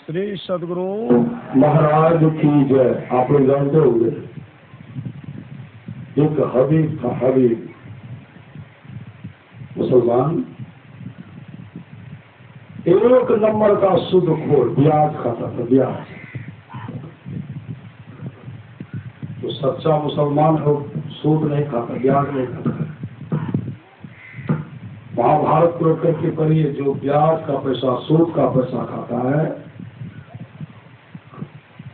श्री सदगुरु महाराज की जय। आप लोग जानते होंगे एक हबीब था, हबीब मुसलमान, एक नंबर का शुद्ध खोर, ब्याज खाता था, ब्याज। तो सच्चा मुसलमान हो, सूद नहीं खाता, ब्याज नहीं खाता। महाभारत को करके पढ़िए, जो ब्याज का पैसा, सूद का पैसा खाता है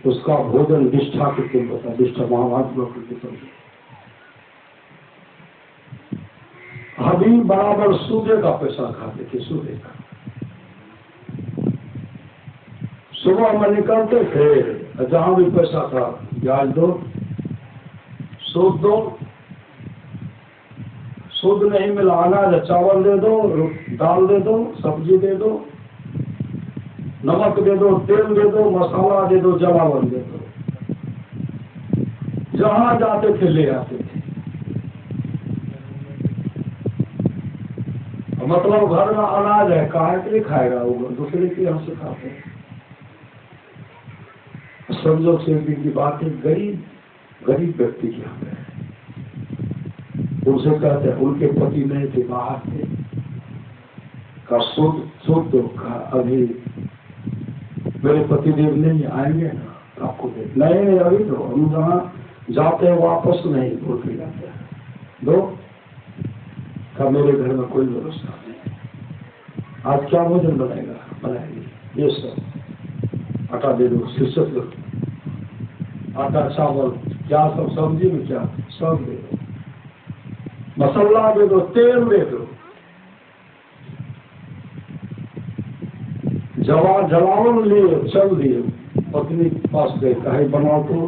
उसका भोजन निष्ठा के तुम बता, निष्ठा महाभारत को करके पढ़िए। हबीब बराबर सूदे का पैसा खाते थे, सूदे का। सुबह में निकलते थे, जहां भी पैसा था, ब्याज दो, सूद दो, सूद नहीं मिला, अनाज चावल दे दो, दाल दे दो, सब्जी दे दो, नमक दे दो, तेल दे दो, मसाला दे दो, जलावन दे दो। जहां जाते थे ले आते थे। मतलब घर में अनाज है, काहे के लिए खाएगा वो, दूसरे के यहाँ से खाते हैं। समझो से दिन की बात है, गरीब व्यक्ति के यहाँ है, उनसे कहते हैं, उनके पति नहीं थे, बाहर थे, का शुद्ध का अभी मेरे पतिदेव नहीं आएंगे ना, तो आपको दे नहीं, अभी तो हम जहाँ जाते हैं वापस नहीं बोल के जाते हैं, दो का मेरे घर में कोई व्यवस्था नहीं। आज क्या भोजन बनाएंगे, ये सब आटा दे दो, शीर्षक दो, आटा चावल क्या सब, सब्जी में क्या सब दे दो, मसाला दे दो, तेल दे दो, जलावन लिए, चल दिए, पत्नी के पास गए, कहे बनाओ, तो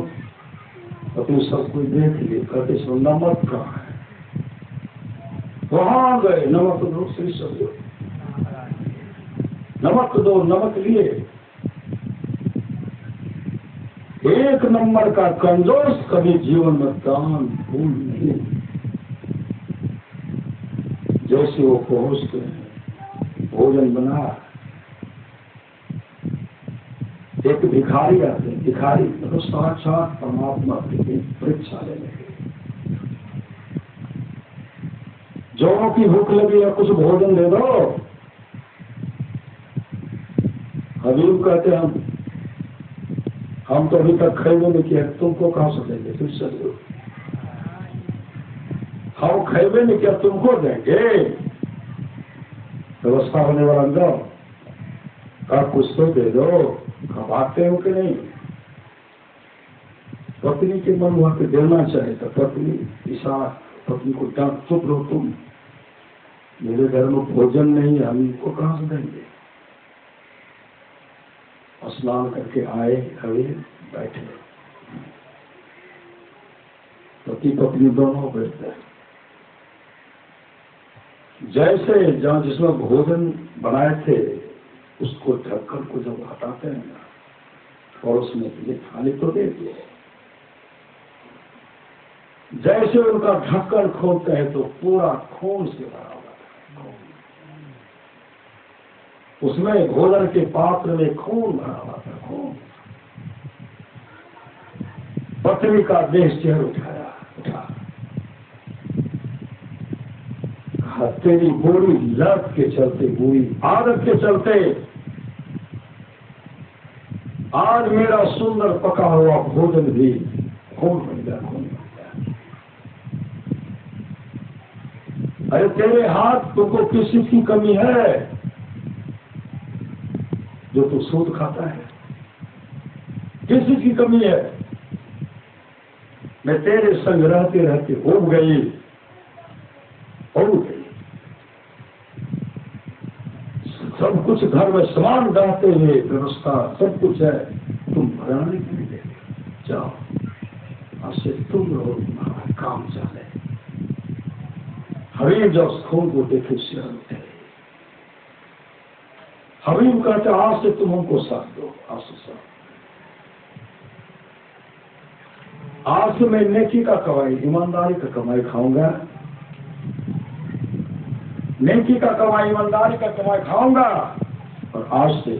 पत्नी सब कुछ देख लिए, कहते सो नमक कहाँ है, वहां गए, नमक दो, श्री सब नमक दो, नमक लिए। एक नंबर का कंजूस कभी जीवन में दान भूल नहीं। जैसे वो पहुंचते हैं, भोजन बना, एक भिखारी आते हैं, भिखारी मतलब साक्षात परमात्मा की परीक्षा लेने के लिए। जोरों की भूख लगी है, कुछ भोजन दे दो। हबीब कहते हैं, हम तो अभी तक खेबे नहीं किया, तुमको कहां से देंगे, फिर से हम खेबे नहीं किया, तुमको देंगे। व्यवस्था होने वाला जाओ, का कुछ तो दे दो, भागते हो कि नहीं। पत्नी के मन वहां पे देना चाहे तो पत्नी इशारा, पत्नी को डांट, चुप रहो तुम, मेरे घर में भोजन नहीं है, हम इनको कहां से देंगे। स्नान करके आए, खड़े बैठे, पति पत्नी दोनों बैठते हैं। जैसे जहां जिसमें भोजन बनाए थे उसको ढक्कन को जब हटाते हैं ना, पड़ोसने के लिए थाली तो दे दिए, जैसे उनका ढक्कन खोलते हैं तो पूरा खून से भरा हुआ था। उसमें भोजन के पात्र में खून भरा हुआ था, खून। पत्नी का देह चेहर उठा, तेरी बुरी लत के चलते, बुरी आदत के चलते आज मेरा सुंदर पका हुआ भोजन भी खून बन गया, खून बन गया। अरे तेरे हाथ, तुमको किसी की कमी है जो तू सूद खाता है, किसी की कमी है। मैं तेरे संग रहते रहते हो गई, सब कुछ घर में सामान डालते हुए व्यवस्था सब कुछ है, तुम बनाने के लिए जाओ, आज से तुम रहो, तुम्हारा काम चले। हबीब जब खून को देखे शेर उठे, हबीब कहते आज से तुम हमको साथ दो, आज से साथ, आज से मैं नेकी का कमाई, ईमानदारी का कमाई खाऊंगा, नेकी का कमाई, ईमानदारी का कमाई खाऊंगा। और आज से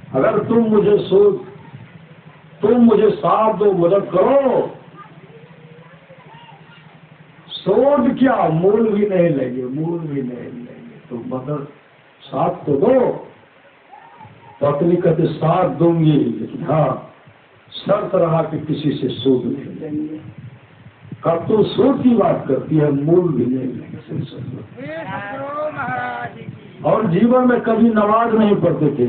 अगर तुम मुझे साथ दो, मदद करो, सोच क्या, मूल भी नहीं लेंगे, तो मदद साथ तो दो। पत्नी कहते साथ दूंगी, लेकिन हाँ शर्त रहा कि किसी से सूद नहीं लेंगे। कब तो सूद की बात करती है, मूल भी नहीं लेंगे। और जीवन में कभी नमाज नहीं पढ़ते थे,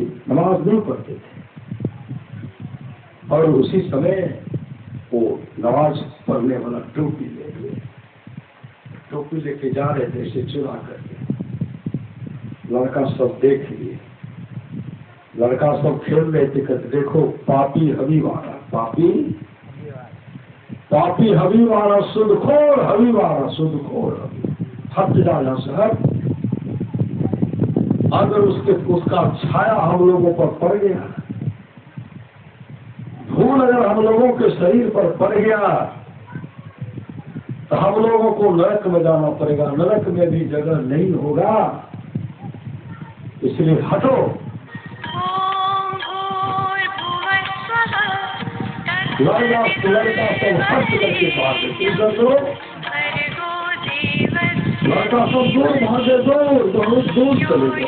और उसी समय वो नमाज पढ़ने वाला टोपी लेके जा रहे थे, इसे चुरा करके। लड़का सब देख लिए, लड़का सब खेल रहे थे, कहते देखो पापी हबीबारा, पापी हबीबारा, सुदखोर हबीबारा, हट जा यहाँ से, हट। अगर उसका छाया हम लोगों पर पड़ गया, धूल अगर हम लोगों के शरीर पर पड़ गया, तो हम लोगों को नरक में जाना पड़ेगा, नरक में भी जगह नहीं होगा। इसलिए हटो। लड़का सब हट करके भागे, लड़का सब दूर भागे, बहुत दूर चले गए,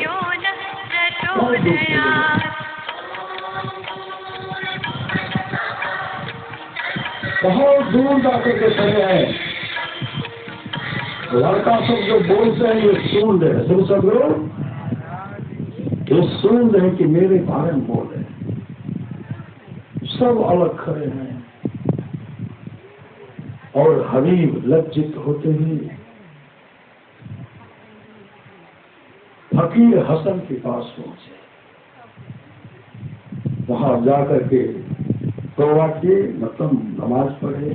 बहुत दूर जाकर के खड़े हैं। लड़का सब जो बोलते हैं ये सुन रहे हैं, सुन सब लोग ये सुन रहे हैं कि मेरे बारे में बोल रहे हैं। सब अलग खड़े हैं और हबीब लज्जित होते ही फकीर हसन के पास पहुंचे। वहां जाकर के तौबा किए, मतलब नमाज पढ़े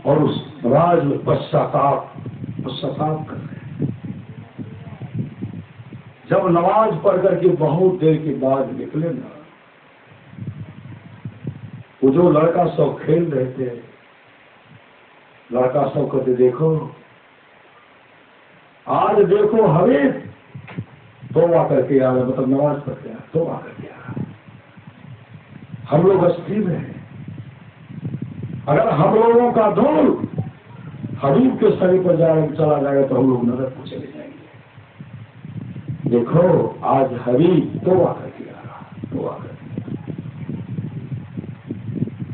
और उस राज में पश्चाताप कर रहे। जब नमाज पढ़ करके बहुत देर के बाद निकले ना, वो जो लड़का सब खेल रहे थे, लड़का सब कहते देखो आज देखो हबीब तौबा करके आ रहा, मतलब नमाज पढ़ के तौबा करके आ रहा। हम लोग अस्थिर में हैं, अगर हम लोगों का धूल हबीब के शरीर पर चला जाएगा तो हम लोग नरक को चले जाएंगे। देखो आज हबीब तौबा करके आ रहा, तौबा करके।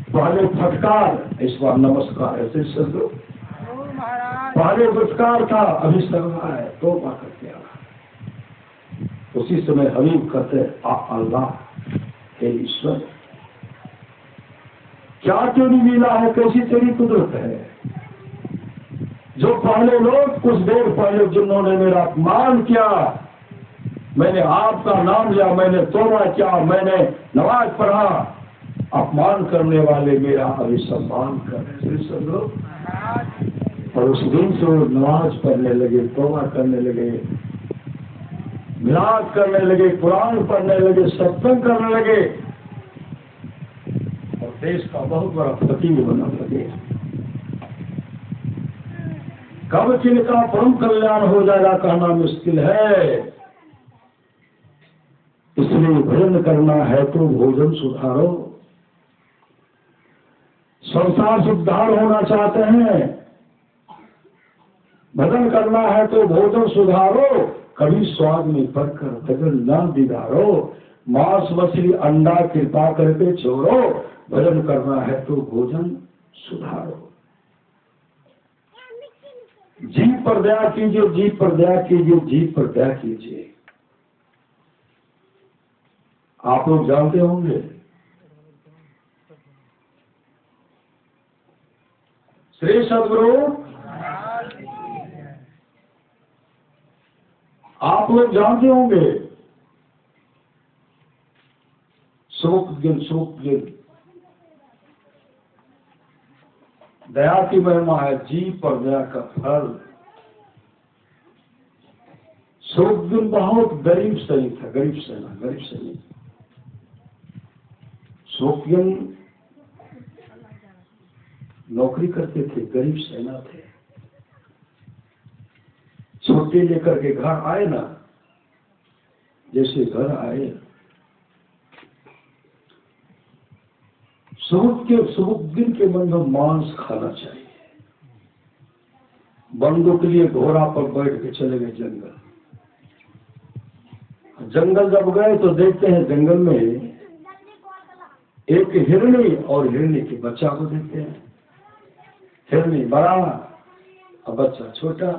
पहले फटकार, इस बार नमस्कार, ऐसे शब्द पहले फटकार था, अभी सरवा है, तौबा करके आ रहा। उसी समय हबीब कहते अल्लाह, हे ईश्वर, क्या तेरी लीला है, कैसी तेरी कुदरत है, जो पहले लोग कुछ देर पहले जिन्होंने मेरा अपमान किया, मैंने आपका नाम लिया, मैंने तौबा किया, मैंने नमाज पढ़ा, अपमान करने वाले मेरा अभी सम्मान कर रहे। और उस दिन से वो नमाज पढ़ने लगे, तौबा करने लगे, मिलाद करने लगे, कुरान पढ़ने लगे, सत्संग करने लगे और देश का बहुत बड़ा फकीर बनने लगे। कब किनका परम कल्याण हो जाएगा कहना मुश्किल है, इसलिए भजन करना है तो भोजन सुधारो। संसार से उद्धार होना चाहते हैं, भजन करना है तो भोजन सुधारो, कभी स्वाद में पड़कर भजन न दिगारो, मांस मछली अंडा कृपा करके छोड़ो, भजन करना है तो भोजन सुधारो। जीव पर दया कीजिए, जीव पर दया कीजिए, जीव पर दया कीजिए। आप लोग जानते होंगे श्री सद्गुरु, आप लोग जानते होंगे सुख दया की महिमा है, जीव पर दया का फल। सुखदिन बहुत गरीब सैनिक था, गरीब सैनिक। सुखदिन नौकरी करते थे, गरीब सेना थे। छुट्टी लेकर के घर आए ना, जैसे घर आए, सुबुद्दीन के मन में मांस खाना चाहिए। बंदों के लिए घोड़ा पर बैठ के चले गए जंगल। जंगल जब गए तो देखते हैं जंगल में एक हिरनी और हिरनी के बच्चा को देखते हैं। हिरनी बड़ा और बच्चा छोटा।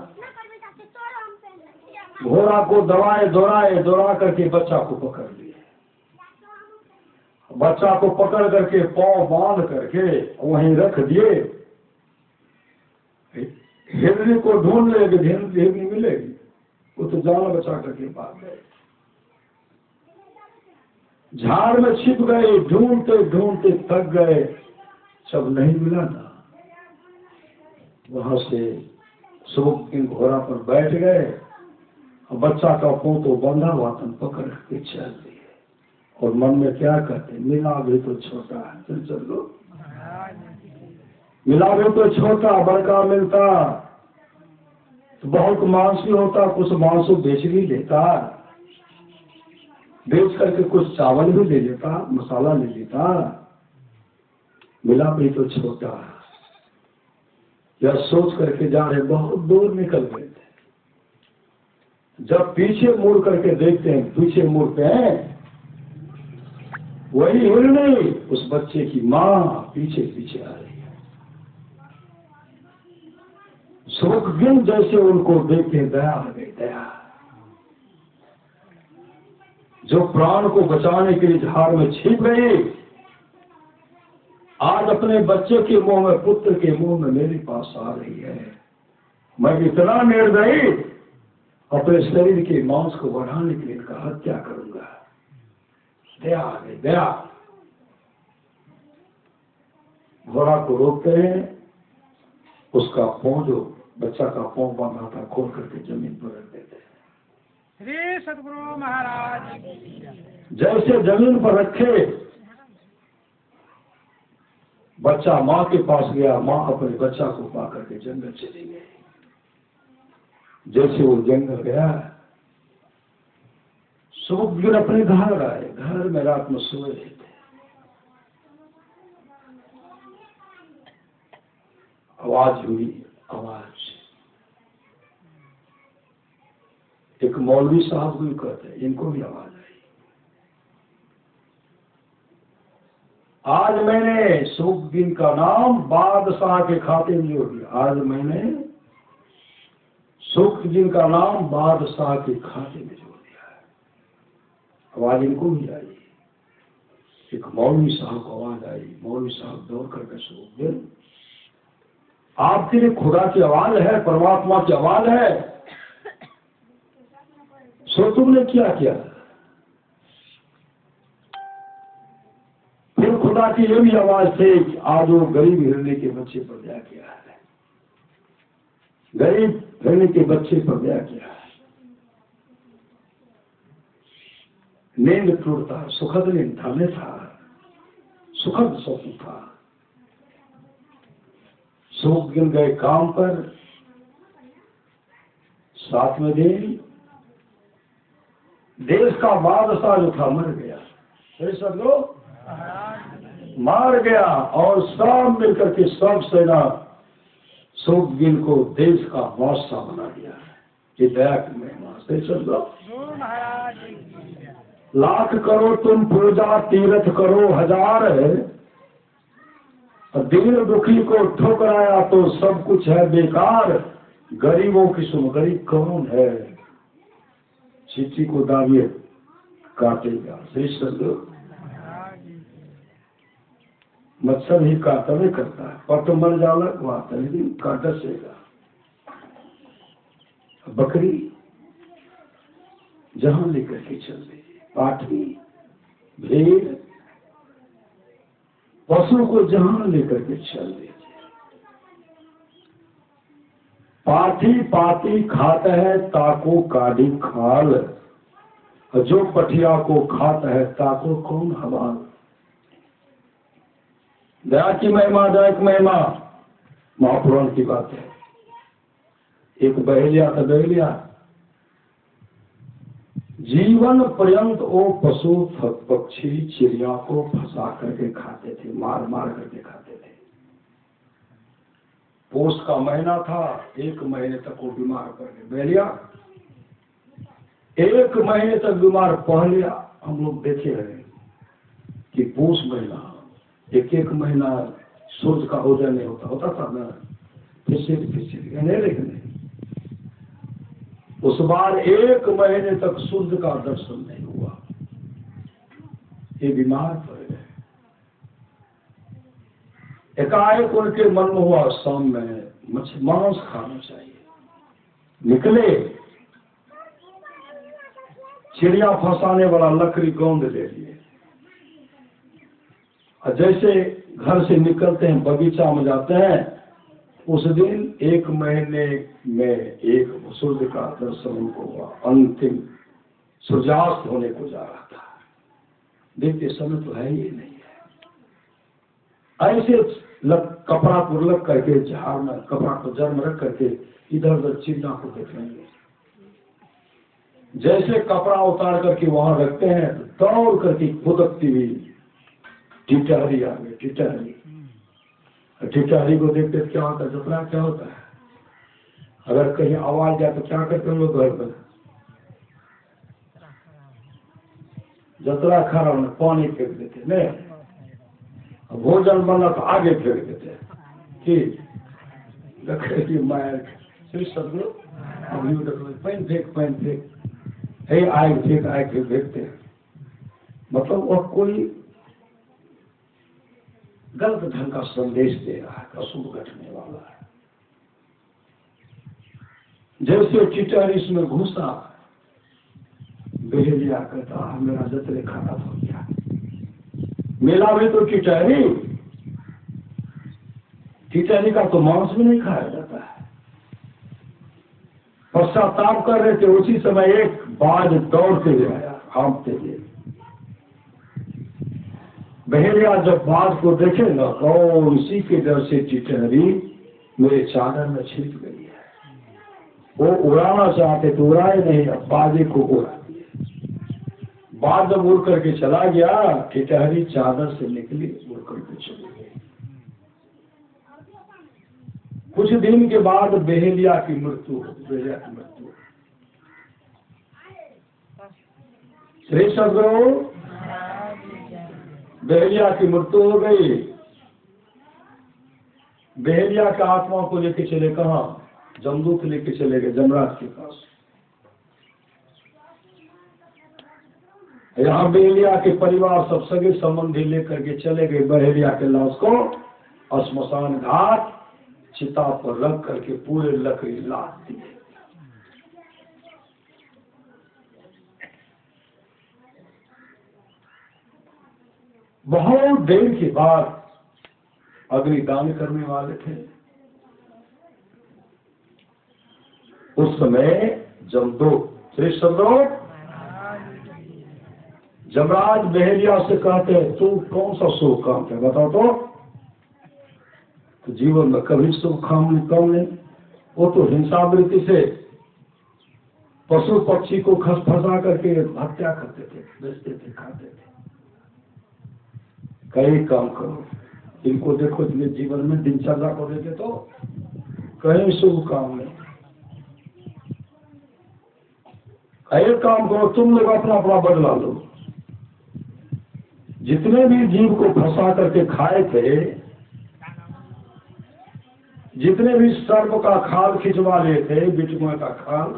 घोड़ा को दौड़ा करके बच्चा को पकड़ लिए। बच्चा को पकड़ करके पांव बांध करके वहीं रख दिए। हिरनी को ढूंढ लेगी, हिरनी मिलेगी, वो तो जान बचा करके भाग गए। झाड़ में छिप गए, ढूंढते ढूंढते थक गए, जब नहीं मिला ना, वहां से सुबुद्दीन घोड़ा पर बैठ गए और बच्चा का पांव तो बंधा हुआ था, पकड़ के चल दिए। और मन में क्या कहते, मिला भी तो छोटा है, चलो मिला भी तो छोटा, बड़का मिलता तो बहुत मांस भी होता, कुछ मांस बेच भी लेता, बेच करके कुछ चावल भी ले लेता, मसाला ले लेता। मिला भी तो छोटा। यह सोच करके जा रहे, बहुत दूर निकल गए थे। जब पीछे मुड़ करके देखते हैं, पीछे मुड़ते हैं, वही हिरनी उस बच्चे की माँ पीछे पीछे आ रही है। सुबुद्दीन जैसे उनको देख के दया आ गई, दया। जो प्राण को बचाने के लिए झाड़ में छिप गई, आज अपने बच्चे के मुंह में, पुत्र के मुंह में मेरे पास आ रही है। मैं इतना निर्दयी अपने शरीर के मांस को बढ़ाने के लिए इनका हत्या करूंगा। दया आ गई, दया। घोड़ा को रोकते हैं, उसका पांव, जो बच्चा का पांव बांधा था, खोल करके जमीन पर रख देते हैं। श्री सद्गुरु महाराज। जैसे जमीन पर रखे, बच्चा माँ के पास गया, माँ अपने बच्चा को पा करके जंगल चली गई। जैसे वो जंगल गया, सुबुद्दीन अपने घर आए। घर में रात में सोए रहे थे। आवाज हुई, आवाज। एक मौलवी साहब भी कहते हैं, इनको भी आवाज आई। आज मैंने सुबुद्दीन का नाम बादशाह के खाते में जोड़ दिया। आज मैंने सुबुद्दीन का नाम बादशाह के खाते में जोड़ दिया है। आवाज इनको भी आई। एक मौलवी साहब को आवाज आई। मौलवी साहब दौड़ करके, सुबुद्दीन आपके लिए खुदा की आवाज है, परमात्मा की आवाज है, सो तुमने क्या किया? फिर खुदा की ये भी आवाज थे कि आज वो गरीब हिरनी के बच्चे पर दया किया है, गरीब हिरनी के बच्चे पर दया किया है। नींद टूटता, सुखद नींद था, था सुखद स्वप्न था। सुबुद्दीन गए काम पर। 7वें दिन देश का बादशाह जो था मर गया। सब लोग मार गया और सब मिलकर के सब सेना सुबुद्दीन को देश का बादशाह बना दिया। ये दया की महिमा से सब लोग। लाख करो तुम पूजा, तीर्थ करो हजार है, दीन दुखी को ठुकराया तो सब कुछ है बेकार। गरीबों की सुन, गरीब कौन है? चिट्ठी को दाविए काटेगा। मच्छर ही काटने करता है, पट मर जाला वाता, लेकिन काटा सेगा। बकरी जहां लेकर के चल रही, पाठी, भेड़, पशु को जहां लेकर के चल रही। पाठी पाती खाता है ताको काढ़ी खाल, जो पठिया को खाता है ताको कौन हवाल। दया की महिमा, दया की महिमा महापुराण की बात है। एक बहेलिया था, बहेलिया जीवन पर्यंत वो पशु पक्षी चिड़िया को फंसा करके खाते थे, मार मार करके खाते थे। पोष का महीना था, 1 महीने तक वो बीमार पड़ गए। बहलिया 1 महीने तक बीमार। पहले हम लोग देखे हैं कि पोष महीना 1 महीना सूर्य का उदय नहीं होता था ना, फिर लेकिन उस बार 1 महीने तक सूर्य का दर्शन नहीं हुआ, ये बीमार पड़ गए। एकाएक उनके मन में हुआ शाम में मांस खाना चाहिए। निकले, चिड़िया फंसाने वाला लकड़ी गोंद ले लिए, और जैसे घर से निकलते हैं बगीचा में जाते हैं, उस दिन 1 महीने में एक सूर्य का दर्शन उनको हुआ। अंतिम सूर्यास्त होने को जा रहा था, देखते समय तो है ही नहीं है। ऐसे कपड़ा को लग करके झाड़ में कपड़ा को जड़ में रख करके इधर उधर चिड़िया को देख लेंगे। जैसे कपड़ा उतार करके वहां रखते हैं तो दौड़ करके खुदकती हुई टिटहरी आ गई। टिटहरी को देखते क्या होता है, जतरा क्या होता है, अगर कहीं आवाज जाए तो क्या करते हैं लोग घर पर, जतरा खड़ा होने पानी फेंक देते नहीं, भोजन बना तो आगे फेंक देते कि देखे मायर सदगुरु अभी पैन फेंक हे आग फेंक फेंकते हैं। मतलब वह कोई गलत ढंग का संदेश दे रहा है, अशुभ घटने वाला है। जैसे टिटहरी इसमें घुसा, बहेलिया कहता मेरा जतरे खराब हो गया। मेला में तो टिटहरी का तो मांस भी नहीं खाया जाता है। पश्चाताप कर रहे थे, उसी समय एक बाज दौड़ते हुए आया, हाँफते हुए। बहेलिया जब बाज को देखेगा तो इसी के डर से टिटहरी मेरे चादर में छिप गई है। वो उड़ाना चाहते तो उड़ाए नहीं, अब बाजे को उड़ा दिए। बाज जब उड़ करके चला गया, टिटहरी चादर से निकली, उड़ करके चली गई। कुछ दिन के बाद बहेलिया की मृत्यु। श्री सदगुरु, बहेलिया की मृत्यु हो गई। बहेलिया का आत्मा को लेके चले कहाँ? जमदूत लेके चले गए जमराज के पास। यहाँ बहेलिया के परिवार सब सगे संबंधी लेकर के चले गए। बहेलिया के लाश को श्मशान घाट चिता पर रख करके पूरे लकड़ी लाद दिए। बहुत देर के बाद अग्निदान करने वाले थे। उस समय जमदूत श्री सदगुरु जमराज बहेलिया से कहते हैं, तू कौन सा शुभ काम है बताओ तो जीवन में कभी शुभ काम नहीं। वो तो हिंसावृत्ति से पशु पक्षी को फंसा करके हत्या करते थे, बेचते थे, खाते थे। कई काम करो, इनको देखो जीवन में दिनचर्या को देखे तो कहीं शुभ काम नहीं। कई काम करो, तुम लोग अपना अपना बदला लो। जितने भी जीव को फंसा करके खाए थे, जितने भी सर्प का खाल खिंचवा लिए थे, बिटुआ का खाल,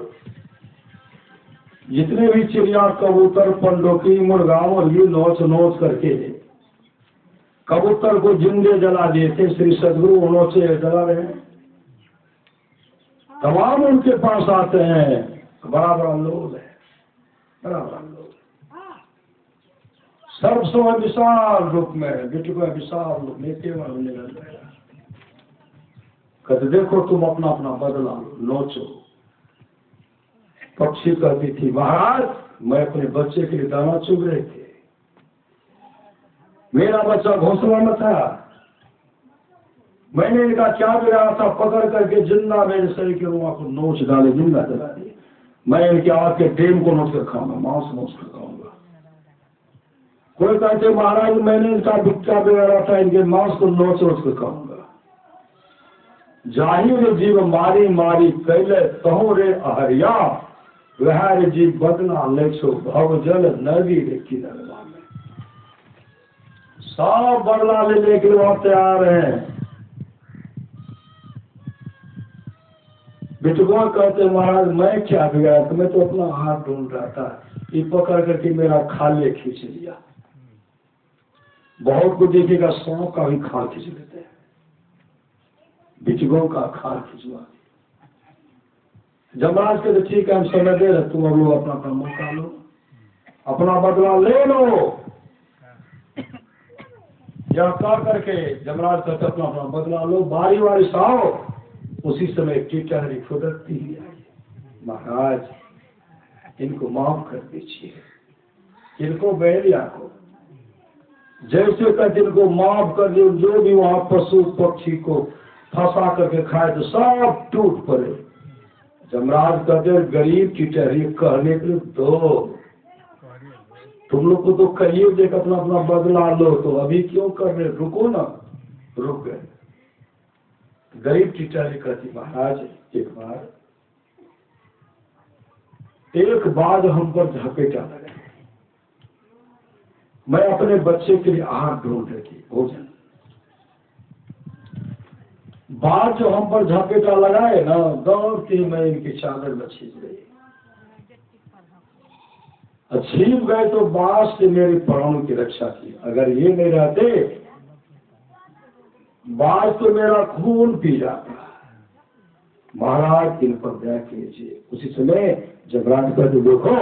जितने भी चिड़िया कबूतर पंडोकी मुर्गा मुर्गी नोच करके कबूतर को जिंदे जला दिए थे, श्री सदगुरु नोचे जला रहे हैं। तमाम उनके पास आते हैं, बड़ा बड़ा लोग है, बड़ा बड़ा लोग। सर्व समय विशाल रूप में बिटुआ विशाल रूप में केवल होने लगा। कहते देखो तुम अपना अपना बदला नोचो। पक्षी कहती थी, महाराज मैं अपने बच्चे के लिए दाना चुग रहे थे, मेरा बच्चा घोंसला में था, मैंने इनका क्या गिरा था, पकड़ करके जिंदा मेरे शरीर के रुआ को नोच डाले, जिंदा जला दिए। मैं इनके आवाज के टेम को नोच कर खाऊंगा, मांस नोच कर खाऊंगा। कोई कहते महाराज मैंने इनका भिक्षा वगैरह था, इनके मांस को नोच नोच कर खाऊंगा। जाहिर जीव मारी मारी कैले तहु रे अहरिया, वह रे जीव बदला ले छो भवजल नदी रे किनरवा में। सब बदला लेने के लिए वहां तैयार हैं। बिटुआ कहते महाराज मैं क्या बिगाड़ा, तुम्हें तो अपना हाथ ढूंढ रहा था, ये पकड़ करके मेरा खाले खींच लिया। बहुत को देखिएगा सांप का भी खाल खींच लेते हैं, बिटुओं का खाल खिंचवा। जमराज कहते ठीक है हम समय दे रहे, तुम अब लोग अपना अपना मौका लो, अपना बदला ले लो। यह कह करके जमराज कहते अपना अपना बदला लो, बारी बारी से आओ। उसी समय टिटहरी फुदकती ही आई। महाराज इनको माफ कर दीजिए, इनको बहलिया को जैसे कहते इनको माफ कर दिए। जो भी वहां पशु पक्षी को फंसा करके खाए तो सब टूट पड़े। जमराज कहते गरीब टिटहरी कहने के लिए दो, तुम लोग को तो कहिए देख अपना अपना बदला लो, तो अभी क्यों कर रहे, रुको ना। रुक गए। गरीब टिटहरी कहती महाराज एक बार हम पर झपेटा लगे, मैं अपने बच्चे के लिए आहार ढूंढ रही थी, भोजन। बात जो हम पर झपेटा लगाए ना, दौड़ती मैं इनकी चादर में छीप गई। छीप गए तो बांस से मेरे प्राणों की रक्षा की। अगर ये नहीं रहते बांस तो मेरा खून पी जाता। महाराज इन पर दया कीजिए। उसी समय जमराज कहते देखो,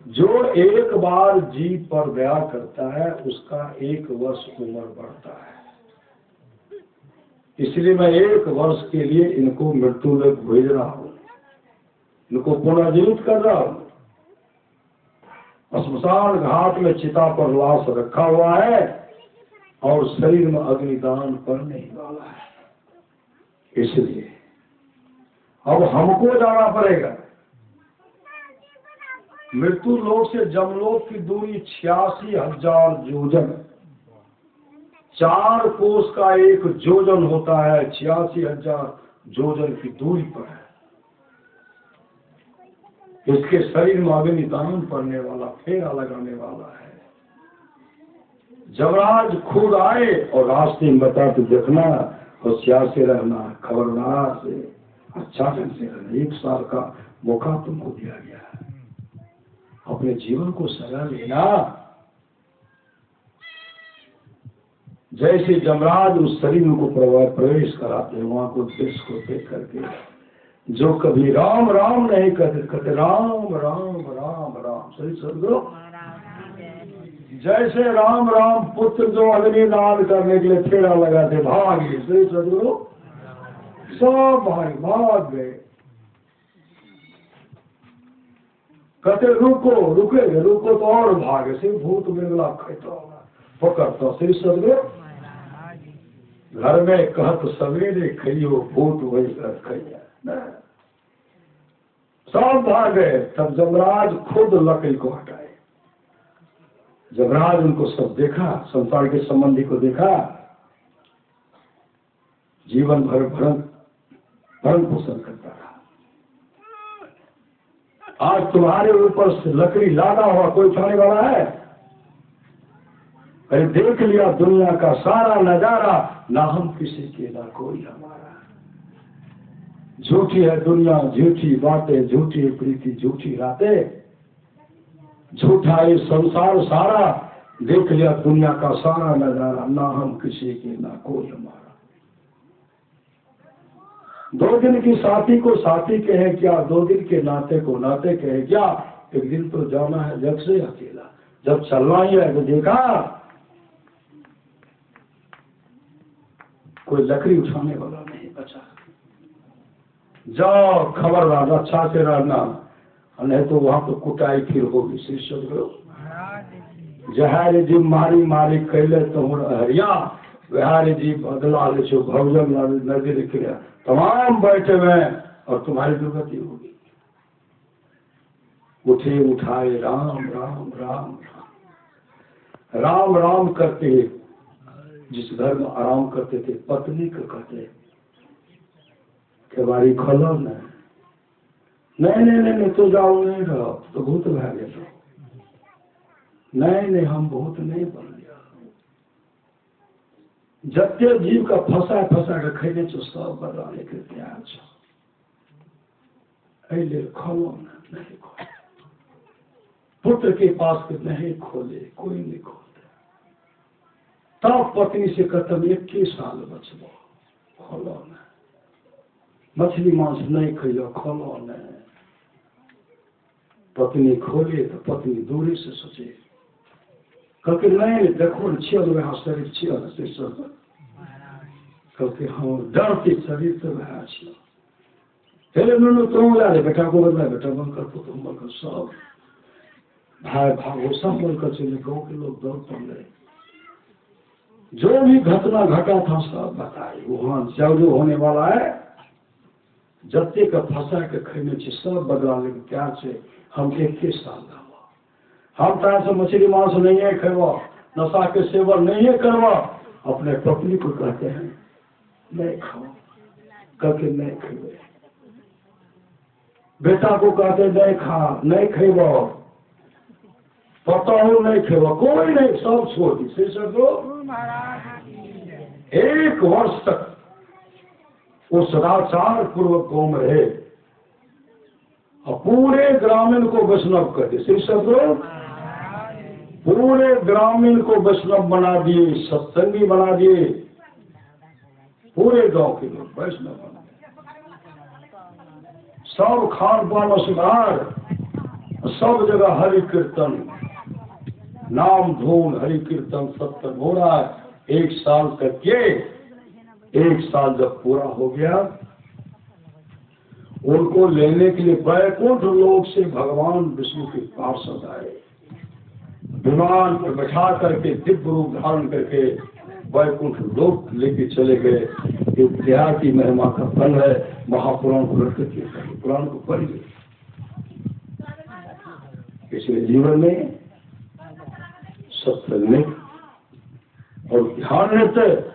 जो एक बार जीव पर दया करता है उसका 1 वर्ष उम्र बढ़ता है। इसलिए मैं 1 वर्ष के लिए इनको मृत्यु लोक भेज रहा हूं, इनको पुनर्जीवित कर रहा हूं। श्मशान घाट में चिता पर लाश रखा हुआ है और शरीर में अग्निदान पड़ने वाला है। इसलिए अब हमको जाना पड़ेगा। मृत्यु लोक से जमलोक की दूरी 86,000 योजन, 4 कोस का 1 योजन होता है, 86,000 योजन की दूरी पर है। इसके शरीर में अग्निदान पड़ने वाला, फेरा लगाने वाला है। जमराज खुद आए और रास्ते में बताते देखना, होशियार से रहना, खबरदार से, अच्छा ढंग से रहना। 1 साल का मौका तुमको दिया गया है, अपने जीवन को सजा लेना। जैसे जमराज उस शरीर को प्रवेश कराते हैं, वहां को देश को देख करके जो कभी राम राम नहीं कहते राम राम राम राम। सही सदगुरु जैसे राम राम पुत्र जो अग्निदान करने के लिए फेरा लगाते भागे, सही सदगुरु सब भाग गए। कहते रुको तो और भागे से भूत बिरला कहता होगा पकड़ता। श्री सदगुरु घर में कहत सवेरे खइयो, भूत वही कर खैया। सब भाग गए। तब जमराज खुद लकड़ी को हटाए। जमराज उनको सब देखा, संसार के संबंधी को देखा, जीवन भर भरण पोषण करता रहा। आज तुम्हारे ऊपर से लकड़ी लादा हुआ कोई उठाने वाला है? अरे देख लिया दुनिया का सारा नजारा, ना हम किसी के ना कोई हमारा। झूठी है दुनिया, झूठी बातें, झूठी प्रीति, झूठी रातें, झूठा ये संसार सारा। देख लिया दुनिया का सारा नजारा, ना हम किसी के ना कोई हमारा। 2 दिन की साथी को साथी कहे क्या, 2 दिन के नाते को नाते कहे क्या। एक दिन तो जाना है जग से अकेला। जब चलना ही है तो देखा कोई लकड़ी उठाने वाला नहीं बचा। जाओ खबरदार अच्छा से रहना, नहीं तो वहां तो कुटाई फिर होगी। शीर्षक जहारे जी मारी मारी कैले तोहर अहरिया, वहारे जी बदला ले छो भवजन नदी निकलिया। तमाम बैठे हुए और तुम्हारी दुर्गति होगी। उठे उठाए राम राम राम राम राम राम करते, जिस घर में आराम करते थे पत्नी को कहते केवाड़ी खोलो न, नहीं नहीं नहीं तो जाओ, नहीं रहो तो भूत भा गए, नहीं नहीं हम भूत नहीं बन गया। जत्ते जीव का फंसा फंसा के खेने चो सब बदलाने के तैयार छो, ऐले खोलो न, नहीं खोलो। पुत्र के पास के नहीं खोले, कोई नहीं खोलते। तब पत्नी से कहते 21 साल बचलो, खोलो न, मछली मांस नहीं खिलो, खोलो न। पत्नी खोले तो पत्नी दूरी से सोचे, कहते नहीं देखो छियल वह शरीर छियल से, कहते हाँ डरते शरीर तो वह छियल। हेले नुनु तुम ला बेटा को बदला, बेटा बनकर तो तुम बनकर सब भाई भागो सब बनकर चले, गाँव के लोग दौड़ पड़े, जो भी घटना घटा था सब बताए। वहां जब होने वाला है, जत्ते का फंसा के खेने से सब बदला लेके प्यार से हम 21 साल रहो। हम तरह से मछली मांस नहीं है खेवा, नशा के सेवन नहीं है करवा। अपने पत्नी को कहते हैं नहीं खाओ, करके नहीं खेवे। बेटा को कहते नहीं खा, नहीं खेवा, पता हो नहीं खेवा, कोई नहीं, सब छोड़ दी। श्री सदगुरु 1 वर्ष तक वो सदाचार पूर्वक गाँव में रहे और पूरे ग्रामीण को वैष्णव कर दिए। श्री सदगुरु पूरे ग्रामीण को वैष्णव बना दिए, सत्संगी बना दिए, पूरे गांव के लोग वैष्णव बना दिए। सब खान पान में सुधार, सब जगह हरि कीर्तन, नाम धून हरि कीर्तन सत्संग हो रहा है। 1 साल तक के 1 साल जब पूरा हो गया, उनको लेने के लिए वैकुंठ लोक से भगवान विष्णु के पार्षद आए, विमान पर बैठा करके दिव्य रूप धारण करके वैकुंठ लोक लेके चले गए। ये त्याग की महिमा का फल है। महापुराण पुराण को पढ़िए, इसलिए जीवन में सत्संग में और ध्यान रहते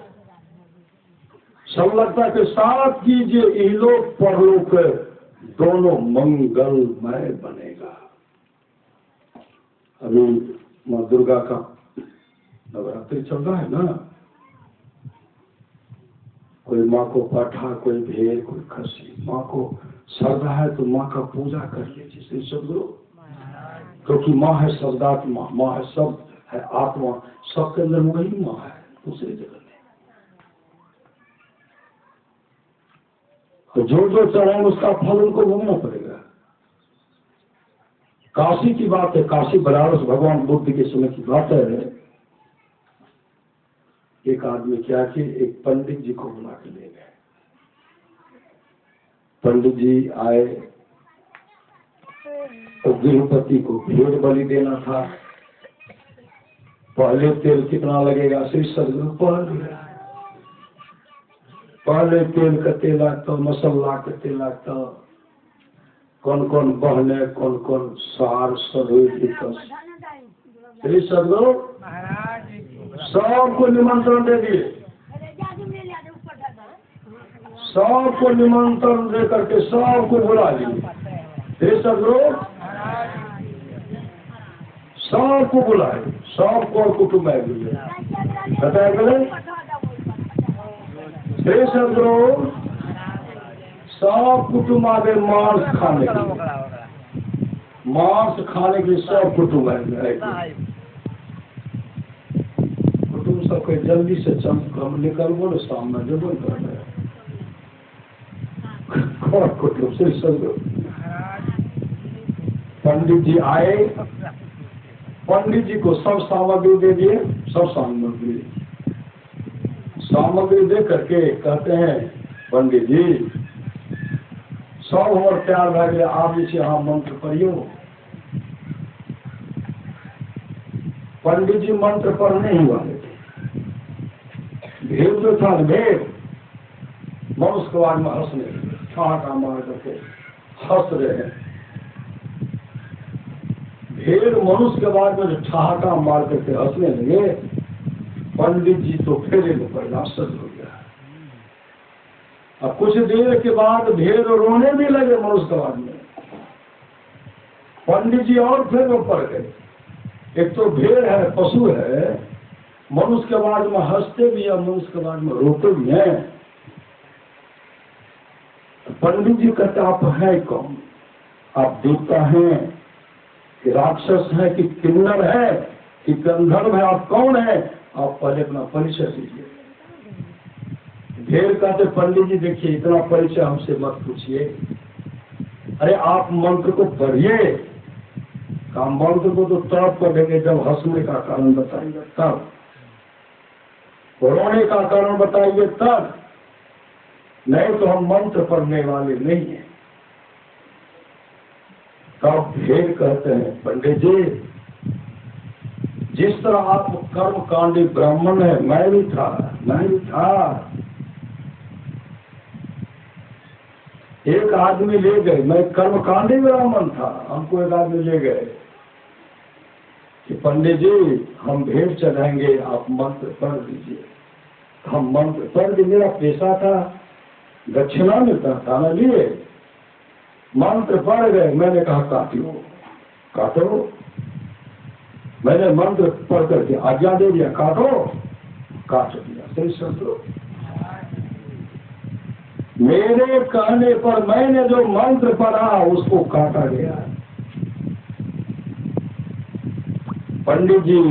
संलग्नता के साथ कीजिए, इहलोक परलोक दोनों मंगलमय बनेगा। अभी माँ दुर्गा का नवरात्रि चल रहा है ना, कोई माँ को पाठा, कोई भेड़, कोई खसी। माँ को श्रद्धा है तो माँ का पूजा कर लीजिए। श्री सदगुरु, क्योंकि माँ है शब्दात्मा, माँ है शब्द है आत्मा, सबके अंदर वही माँ है, दूसरी जगह नहीं। तो जो जो चढ़ाए उसका फल उनको भोगना पड़ेगा। काशी की बात है, काशी बनारस भगवान बुद्ध के समय की बात है। एक आदमी क्या कि एक पंडित जी को बुला के ले गए। पंडित जी आए तो गृहपति को भेड़ बलि देना था। पहले तेल कितना लगेगा? श्री सदगुरु पहले तेल का तेल लगता, मसाला का तेल लगता, कौन कौन बहने, कौन कौन सार सदगुरु। श्री सदगुरु सबको निमंत्रण दे दिए, सबको निमंत्रण दे करके सबको बुला लिए। श्री सदगुरु सबको बुलाए, सबको कुटुंब है बताया गए। श्री सदगुरु सब कुटुंब आ गए मांस खाने के लिए, मांस खाने के लिए सब कुटुंब है। कुटुंब सब कोई जल्दी से हम निकलबो न सामने जब कर रहे कुटुंब। श्री सदगुरु पंडित जी आए, पंडित जी को सब सामग्री दे दिए, सब सामग्री दे करके कहते हैं पंडित जी सब हमारे तैयार भा गए, आप जिसे यहाँ मंत्र पढ़ियो। पंडित जी मंत्र पढ़ने ही वाले थे, भेड़ जो था भेड़ मनुष्य के बाद में हंसने ठहाका मार करके हंस रहे हैं। ढेर मनुष्य के बाद में जो ठहाका मार करके हंसने लगे, पंडित जी तो फेरे में पड़ना सज हो गया। अब कुछ देर के बाद ढेर रोने भी लगे मनुष्य के बाद में। पंडित जी और फेर में पड़ गए। एक तो भेड़ है, पशु है, मनुष्य के बाद में हंसते भी है, मनुष्य के बाद में रोते भी हैं। पंडित जी कहते आप हैं कौन? आप देवता हैं कि राक्षस है कि किन्नर है कि गंधर्व है? आप कौन है? आप पहले अपना परिचय दीजिए। ढेर कहते पंडित जी देखिए इतना परिचय हमसे मत पूछिए। अरे आप मंत्र को पढ़िए। काम मंत्र को तो तब पढ़ेंगे जब हंसने का कारण बताइए तब, रोने का कारण बताइए तब, नहीं तो हम मंत्र पढ़ने वाले नहीं हैं। तब ढेर कहते हैं पंडित जी जिस तरह आप कर्म कांडी ब्राह्मण है, मैं भी था। एक आदमी ले गए, मैं कर्मकांडी ब्राह्मण था, हमको एक आदमी ले गए कि पंडित जी हम भेंट चढ़ाएंगे, आप मंत्र पढ़ दीजिए। हम मंत्र पढ़ दी, मेरा पेशा था, दक्षिणा मिलता था ना, लिए मंत्र पढ़ गए। मैंने कहा काटो। मैंने मंत्र पढ़ करके आज्ञा दे दिया, काट दिया। सही समझो, मेरे कहने पर मैंने जो मंत्र पढ़ा उसको काटा गया। पंडित जी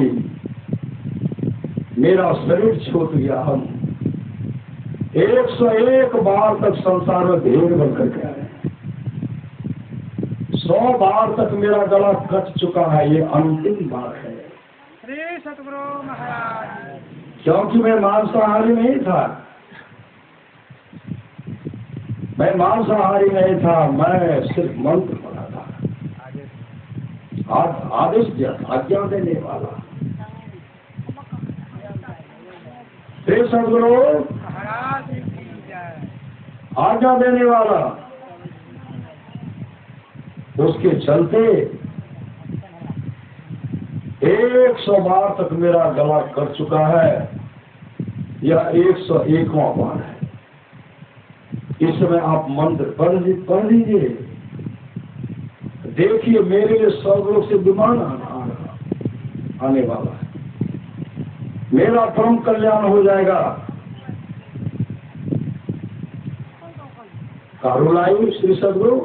मेरा शरीर छूट गया। हम 101 बार तक संसार में भेड़ बनकर के आए, 100 बार तक मेरा गला कट चुका है, ये अंतिम बार है। श्री सतगुरु महाराज। क्योंकि मैं मांसाहारी नहीं था, मैं सिर्फ मंत्र पढ़ा था। आदेश दिया, आज्ञा देने वाला। श्री सतगुरु महाराज की जय। आज्ञा देने वाला। उसके चलते 100 बार तक मेरा गला कर चुका है, यह 101वां बार है। इस समय आप मंत्र पढ़ लीजिए। देखिए मेरे लिए स्वर्गलोक से विमान आने वाला है, मेरा परम कल्याण हो जाएगा। कारुलाई श्री सद्गुरु।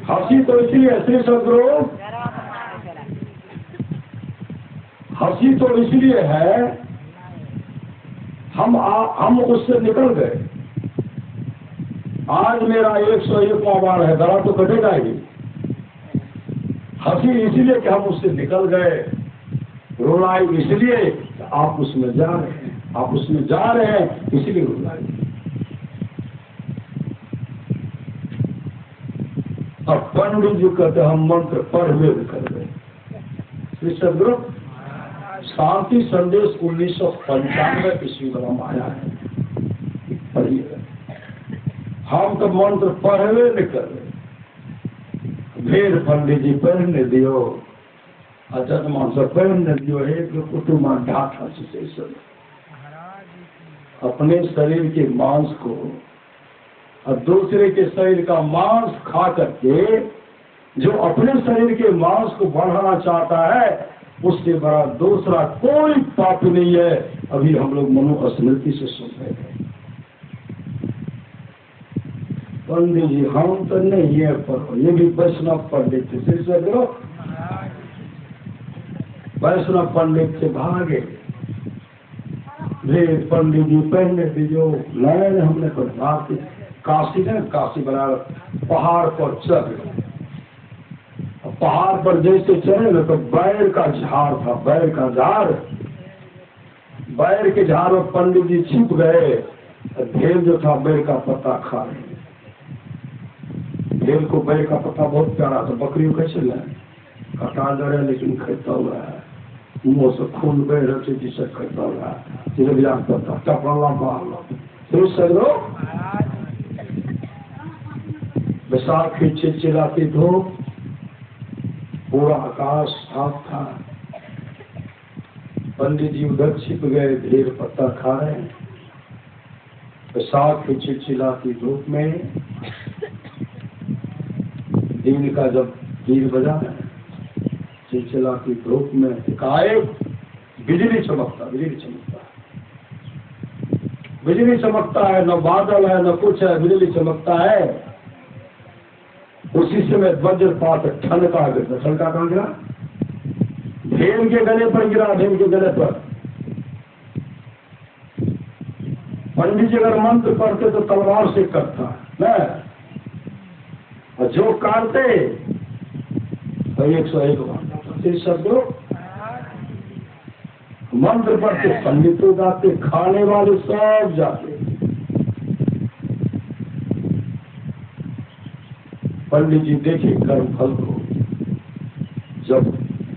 हंसी तो इसलिए श्री सद्गुरु, हंसी तो इसलिए है हम उससे निकल गए। आज मेरा 101वां बार है, गला तो कटेगा ही। हंसी इसलिए कि हम उससे निकल गए, रुलाई इसलिए कि आप उसमें जा रहे हैं, इसलिए रुलाई। अब पंडित जी कहते हम मंत्र पढ़ में कर गए। श्री सद्गुरु शांति संदेश 1995 ईस्वी में आया है, पढ़िए। हम तो मंत्र पढ़वे नहीं कर रहे। भेड़ पंडित जी पढ़ने दियो, अजन मांस पढ़ने दियो, एक कुटुंब ढाठा से अपने शरीर के मांस को और दूसरे के शरीर का मांस खा करके जो अपने शरीर के मांस को बढ़ाना चाहता है, उससे बड़ा दूसरा कोई पाप नहीं है। अभी हम लोग मनुस्मृति से सुन रहे हैं। पंडित जी हम तो नहीं है, पर ये भी वैष्णव पंडित थे। वैष्णव पंडित से भागे, वे पंडित जी पहले दीजो नए हमने भारतीय काशी बनारस पहाड़ पर चढ़। पहाड़ पर जैसे चढ़े ना तो बैर का झाड़ था, बैर का झाड़। बैर के झाड़ में पंडित जी छिप गए। ढेल जो था बैर का पत्ता खा रहे। ढेल को बैर का पत्ता बहुत प्यारा था। बकरी कैसे लाए, कटा डरे लेकिन खाता हुआ है, मुंह से खून बह रहे जिसे खाता हुआ है, पत्ता चपड़ा बाल। बैसाखी चिलचिलाती धूप, पूरा आकाश साफ था। पंडित जी उधर छिप गए, ढेर पत्ता खा रहे हैं। बैसाखी चिलचिलाती धूप में दिन का जब 3 बजा है, चिलचिलाती धूप में एकाएक बिजली चमकता है, न बादल है न कुछ है, बिजली चमकता है। उसी समय वज्रपात ठनका गिरता। ठनका कहाँ गिरा? भेड़ के गले पर गिरा, भेड़ के गले पर। पंडित जी अगर मंत्र पढ़ते तो तलवार से करता है, और जो काटते तो 101 बार शब्दों मंत्र पढ़ते, पंडित तो जाते, खाने वाले सब जाते। पंडित जी देखे कर्म फल को। जब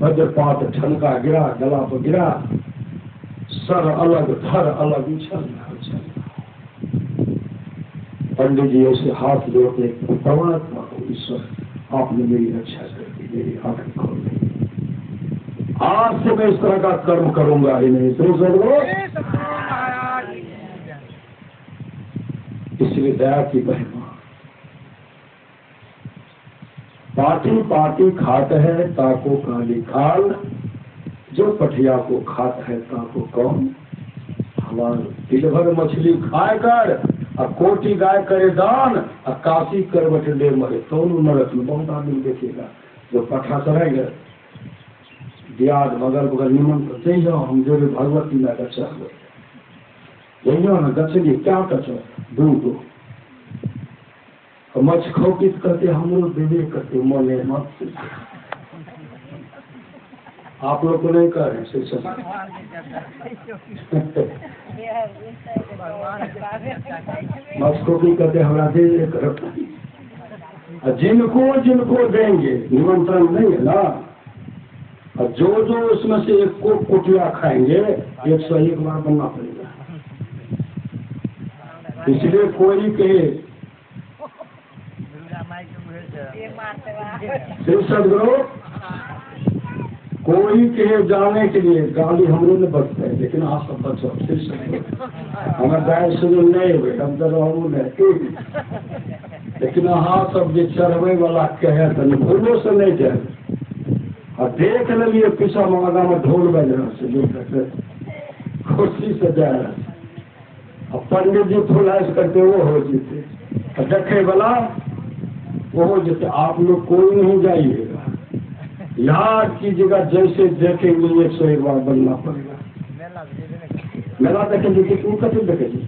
वज्रपात ठनका गिरा, गला पर गिरा, सर अलग धर अलग उछल। पंडित जी ऐसे हाथ जोड़ते, परमात्मा को, ईश्वर आपने मेरी रक्षा कर दी, मेरी आंखें खोल दी, आज से मैं इस तरह का कर्म करूंगा ही नहीं। इसलिए दया की महिमा। पाटी पाटी खात है ताको काली खाल, जो पठिया को खात है ताको कौन। हमारे दिल भर मछली खाए कर, और कोटि गाय करे दान, और काशी करवट ले मरे। दोनों नरक में बहुत आदमी देखेगा जो पठा चढ़ेगा, दियाद बगल बगल निमंत्रण दे जाओ, हम जो भगवती में गच्छा ना गच्छे क्या कचो दूध मछ खोकित करते, हम लोग देवे करते मोने मत। आप लोग को नहीं कर रहे मछ खोकी करते, हमारा देवे कर। जिनको देंगे निमंत्रण नहीं है ना, और जो उसमें से एक को कुटिया खाएंगे 101 बार बनना पड़ेगा। इसलिए कोई कहे सदगुरु, कोई कहे जाने के लिए गाली हमने न बचते है, लेकिन आप सब बचो। हमें दाय शुरू नहीं हुए, हम तो नहीं, लेकिन हाँ सब जो चढ़वे वाला कहे तो भूलो से नहीं जाए। और देख लिए पीछा मांगा में ढोल बज रहा से लोग खुशी से जा रहा है। और पंडित जी फुलाइश करते वो हो जीते, और देखे वाला वो हो जीते। आप लोग कोई नहीं जाइएगा, याद कीजिएगा जैसे देखेंगे 101 बार बनना पड़ेगा। मेला देखेंगे कि तुम कभी देखेंगे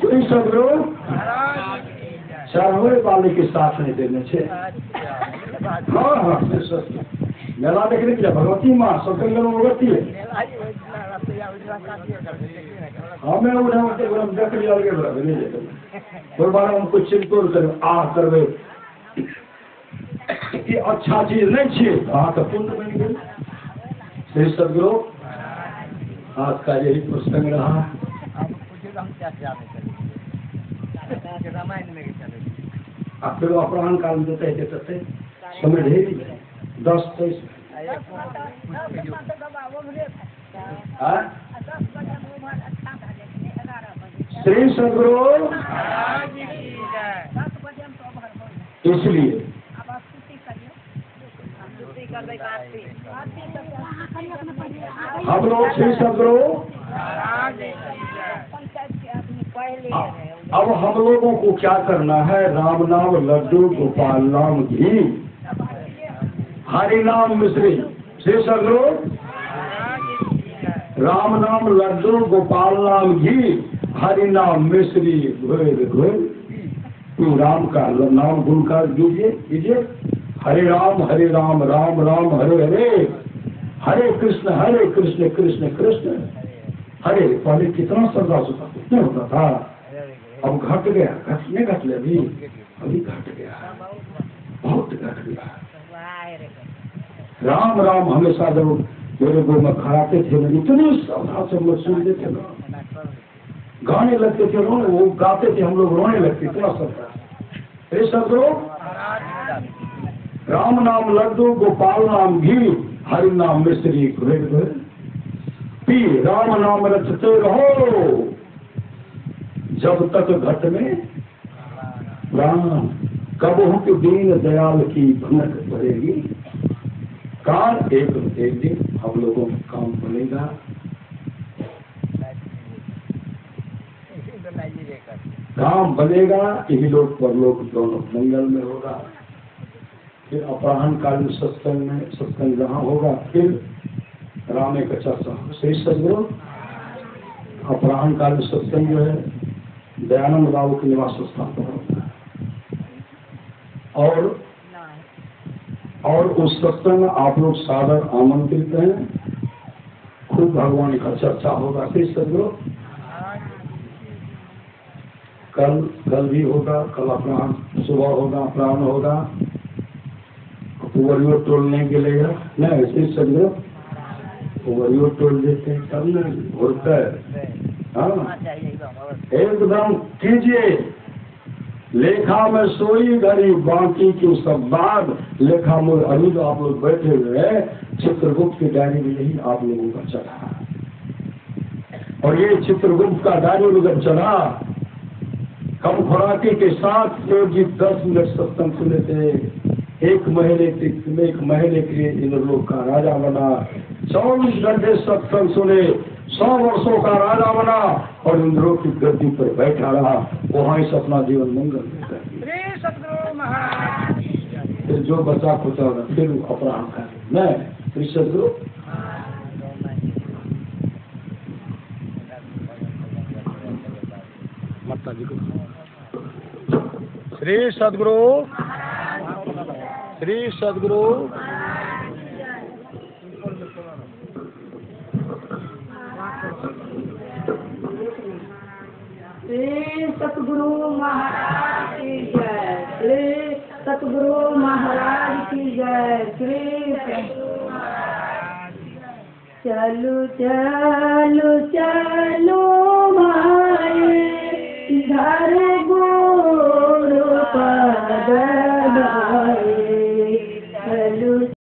कोई सब लोग चढ़वे वाले के साथ नहीं देने छे। हाँ मेला देखने के लिए भगवती माँ सब भगवती है। हमें देख लिया कोई बार हमको चिंतन कर आ करवे, ये अच्छा चीज नहीं छे, हाँ तो पुण्य बन गए। श्री सदगुरु आज का यही प्रसंग रहा। आप फिर अपराह्न काल में देते समय ढेरी 10-23 श्री सदगुरु। इसलिए हम लोग श्री सदगुरु अब हम लोगों को क्या करना है? राम नाम लड्डू, गोपाल नाम घी, हरि नाम मिश्री। श्री सदगुरु राम नाम लड्डू, गोपाल नाम घी, हरि नाम मिश्री घोर घोर। तू राम का नाम गुणकार कीजिए। हरे राम राम राम हरे हरे, हरे कृष्ण कृष्ण कृष्ण हरे। पहले कितना श्रद्धा सुता कितने होता था, अब घट गया, घट ले अभी घट गया, बहुत घट गया। राम राम हमेशा जब मेरे गो में खड़ाते थे, मैं इतनी सावधान से मैं सुनते थे ना, गाने लगते थे रोने, वो गाते थे हम लोग रोने लगते थे असर। हे सदगुरु, राम नाम लड्डू, गोपाल नाम घी, हरि नाम मिश्री घुल घुल पी, राम नाम रचते रहो जब तक घट में प्राण, कब हो कि दीन दयाल की भनक पड़ेगी कान। एक दिन हम लोगों का काम बनेगा, काम बनेगा, यही लोग परलोक दोनों मंगल में होगा। फिर अपराह्न कालीन सत्संग में, सत्संग जहाँ होगा, फिर रामे का चर्चा से सदगुरु। अपराह्न कालीन सत्संग जो है दयानंद बाबू के निवास स्थान पर होता है, और उस सत्संग में आप लोग सादर आमंत्रित हैं। खूब भगवान का चर्चा होगा श्री सदगुरु। कल भी होगा, कल अपराह्न सुबह होगा, अपराह्न होगा, वरियो टोलने के लिए नहीं श्री सदगुरु, वरियो टोल देते हैं तब न होता है। हाँ, एकदम कीजिए, लेखा में सोई घड़ी बाकी की सब बात। लेखा में अभी तो आप लोग बैठे हुए हैं, चित्रगुप्त की डायरी में यही आप लोगों का चढ़ा, और ये चित्रगुप्त का डायरी में जब चढ़ा, कम खुराकी के साथ देव जी 10 मिनट सत्संग सुने थे। एक महीने के लिए इंद्रलोक का राजा बना, 24 घंटे सत्संग सुने, 100 वर्षों का राजा बना, और इंद्रलोक की गद्दी पर बैठा रहा, वहाँ ही अपना जीवन मंगल में कर दिया। सतगुरु महाराज फिर जो बचा खुचा होगा फिर अपराह्न कर मैं श्री सदगुरु। माता जी को श्री सदगुरु, श्री सदगुरु। श्री सतगुरु महाराज की जय, श्री सतगुरु महाराज की जय, श्री चलो चलो चलो